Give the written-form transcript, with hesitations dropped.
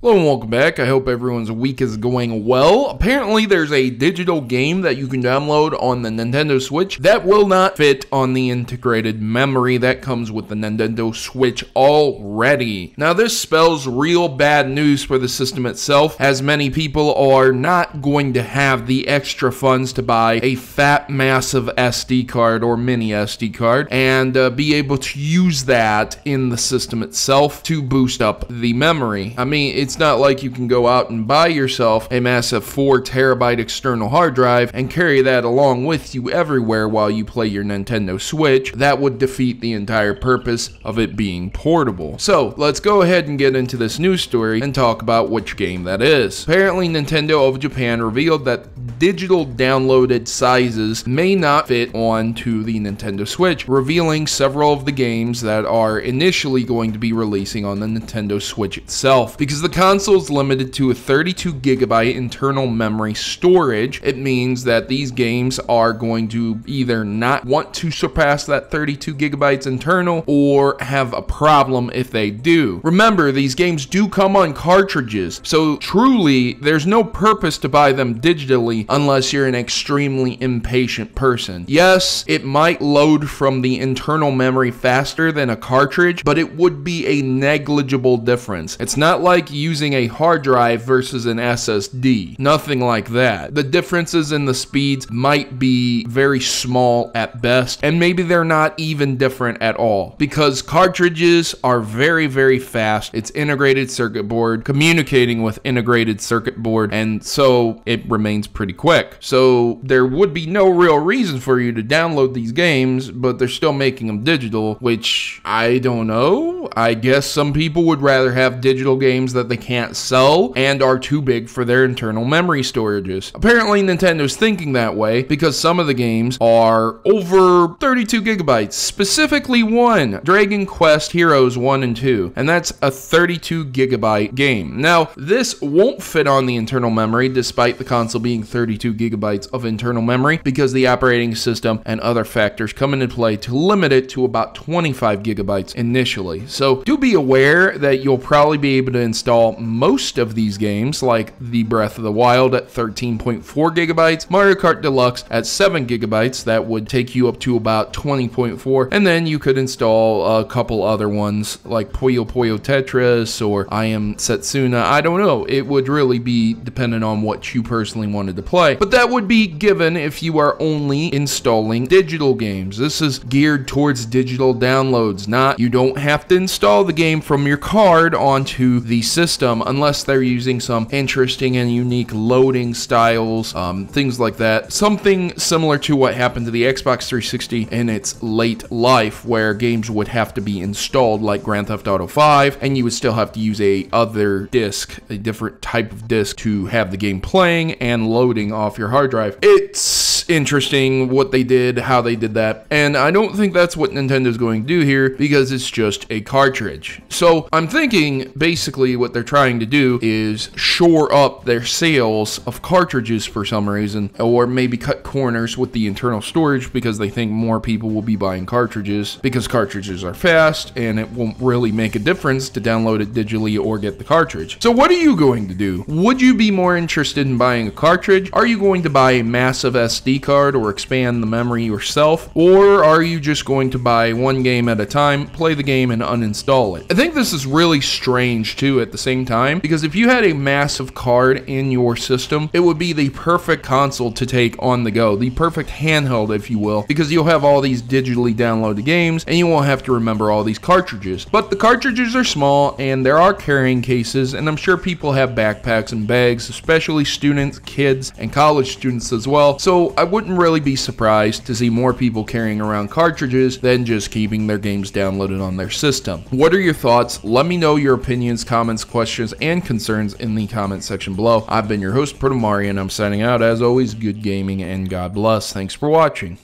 Hello and welcome back. I hope everyone's week is going well. Apparently there's a digital game that you can download on the Nintendo Switch that will not fit on the integrated memory that comes with the Nintendo Switch already. Now this spells real bad news for the system itself, as many people are not going to have the extra funds to buy a fat massive SD card or mini SD card and be able to use that in the system itself to boost up the memory. I mean, it's not like you can go out and buy yourself a massive 4 terabyte external hard drive and carry that along with you everywhere while you play your Nintendo Switch. That would defeat the entire purpose of it being portable. So let's go ahead and get into this news story and talk about which game that is. Apparently Nintendo of Japan revealed that digital downloaded sizes may not fit onto the Nintendo Switch, revealing several of the games that are initially going to be releasing on the Nintendo Switch itself. Because the console is limited to a 32 gigabyte internal memory storage, it means that these games are going to either not want to surpass that 32 gigabytes internal or have a problem if they do. Remember, these games do come on cartridges, so truly there's no purpose to buy them digitally unless you're an extremely impatient person. Yes, it might load from the internal memory faster than a cartridge, but it would be a negligible difference. It's not like using a hard drive versus an SSD. Nothing like that. The differences in the speeds might be very small at best, and maybe they're not even different at all, because cartridges are very, very fast. It's integrated circuit board communicating with integrated circuit board, and so it remains pretty quick. So there would be no real reason for you to download these games, but they're still making them digital, which I don't know. I guess some people would rather have digital games that they can't sell and are too big for their internal memory storages. Apparently Nintendo's thinking that way because some of the games are over 32 gigabytes, specifically one, Dragon Quest Heroes 1 and 2, and that's a 32 gigabyte game. Now, this won't fit on the internal memory despite the console being 32 gigabytes of internal memory because the operating system and other factors come into play to limit it to about 25 gigabytes initially. So do be aware that you'll probably be able to install most of these games, like the Breath of the Wild at 13.4 gigabytes, Mario Kart Deluxe at 7 gigabytes, that would take you up to about 20.4, and then you could install a couple other ones like Puyo Puyo Tetris or I Am Setsuna. I don't know, it would really be dependent on what you personally wanted to play, but that would be given if you are only installing digital games. This is geared towards digital downloads, not you don't have to install the game from your card onto the system unless they're using some interesting and unique loading styles, things like that. Something similar to what happened to the Xbox 360 in its late life, where games would have to be installed like Grand Theft Auto 5, and you would still have to use a other disc, a different type of disc to have the game playing and loading off your hard drive. It's interesting what they did, how they did that, and I don't think that's what Nintendo's going to do here because it's just a cartridge. So I'm thinking basically what they're trying to do is shore up their sales of cartridges for some reason, or maybe cut corners with the internal storage because they think more people will be buying cartridges because cartridges are fast and it won't really make a difference to download it digitally or get the cartridge. So what are you going to do? Would you be more interested in buying a cartridge? Are you going to buy a massive SD card or expand the memory yourself? Or are you just going to buy one game at a time, play the game, and uninstall it? I think this is really strange too at the same time, because if you had a massive card in your system, it would be the perfect console to take on the go, the perfect handheld, if you will, because you'll have all these digitally downloaded games and you won't have to remember all these cartridges. But the cartridges are small and there are carrying cases, and I'm sure people have backpacks and bags, especially students, kids, and college students as well. So I wouldn't really be surprised to see more people carrying around cartridges than just keeping their games downloaded on their system. What are your thoughts? Let me know your opinions, comments, questions, and concerns in the comment section below. I've been your host, Protomario, and I'm signing out. As always, good gaming and God bless. Thanks for watching.